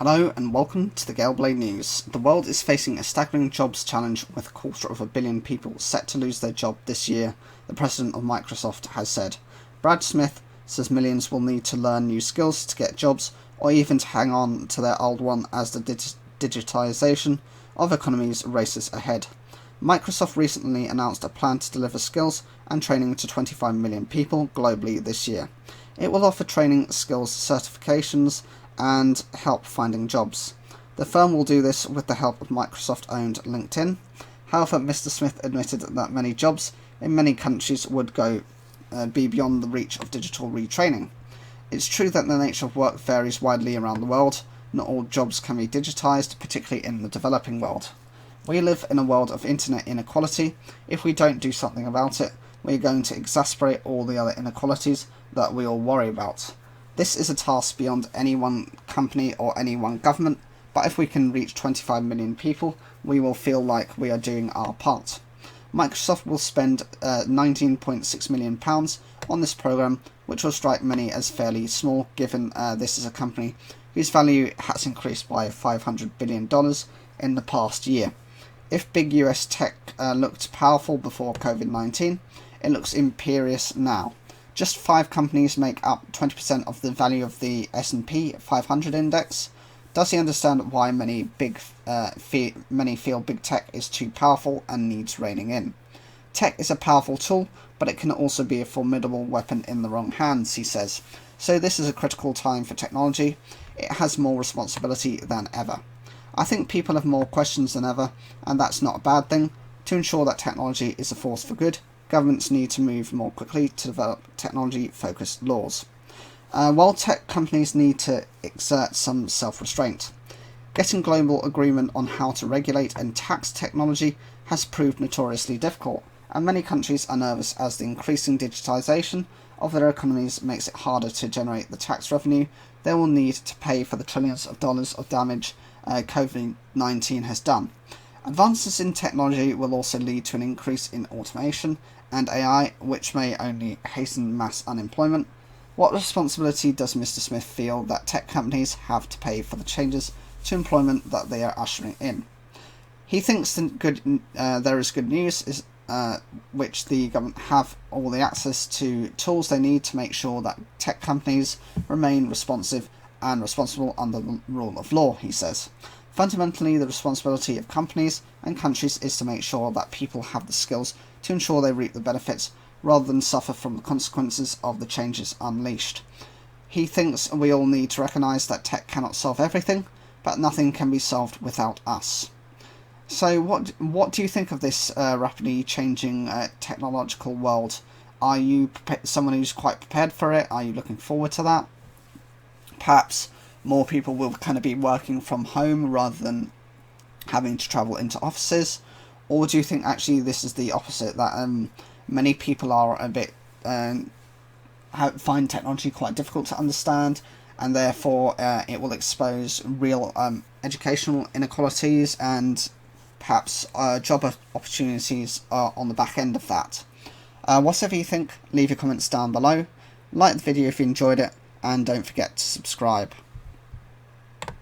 Hello and welcome to the Galeblade News. The world is facing a staggering jobs challenge with 250 million people set to lose their job this year, the president of Microsoft has said. Brad Smith says millions will need to learn new skills to get jobs or even to hang on to their old one as the digitization of economies races ahead. Microsoft recently announced a plan to deliver skills and training to 25 million people globally this year. It will offer training, skills, certifications, and help finding jobs. The firm will do this with the help of Microsoft-owned LinkedIn. However, Mr. Smith admitted that many jobs in many countries would be beyond the reach of digital retraining. It's true that the nature of work varies widely around the world. Not all jobs can be digitized, particularly in the developing world. We live in a world of internet inequality. If we don't do something about it, we're going to exacerbate all the other inequalities that we all worry about. This is a task beyond any one company or any one government, but if we can reach 25 million people, we will feel like we are doing our part. Microsoft will spend £19.6 million on this program, which will strike many as fairly small, given this is a company whose value has increased by $500 billion in the past year. If big US tech looked powerful before COVID-19, it looks imperious now. Just 5 companies make up 20% of the value of the S&P 500 index. Does he understand why many feel big tech is too powerful and needs reining in? Tech is a powerful tool, but it can also be a formidable weapon in the wrong hands, he says. So this is a critical time for technology. It has more responsibility than ever. I think people have more questions than ever, and that's not a bad thing. To ensure that technology is a force for good, governments need to move more quickly to develop technology-focused laws. While tech companies need to exert some self-restraint. Getting global agreement on how to regulate and tax technology has proved notoriously difficult, and many countries are nervous as the increasing digitization of their economies makes it harder to generate the tax revenue they will need to pay for the trillions of dollars of damage COVID-19 has done. Advances in technology will also lead to an increase in automation and AI, which may only hasten mass unemployment. What responsibility does Mr. Smith feel that tech companies have to pay for the changes to employment that they are ushering in? He thinks there is good news, which the government have all the access to tools they need to make sure that tech companies remain responsive and responsible under the rule of law, he says. Fundamentally, the responsibility of companies and countries is to make sure that people have the skills to ensure they reap the benefits rather than suffer from the consequences of the changes unleashed. He thinks we all need to recognise that tech cannot solve everything, but nothing can be solved without us. So what do you think of this rapidly changing technological world? Are you someone who's quite prepared for it? Are you looking forward to that? Perhaps more people will kind of be working from home rather than having to travel into offices? Or do you think actually this is the opposite, that many people are a bit find technology quite difficult to understand, and therefore it will expose real educational inequalities and perhaps job opportunities on the back end of that? Whatever you think, leave your comments down below. Like the video if you enjoyed it, and don't forget to subscribe.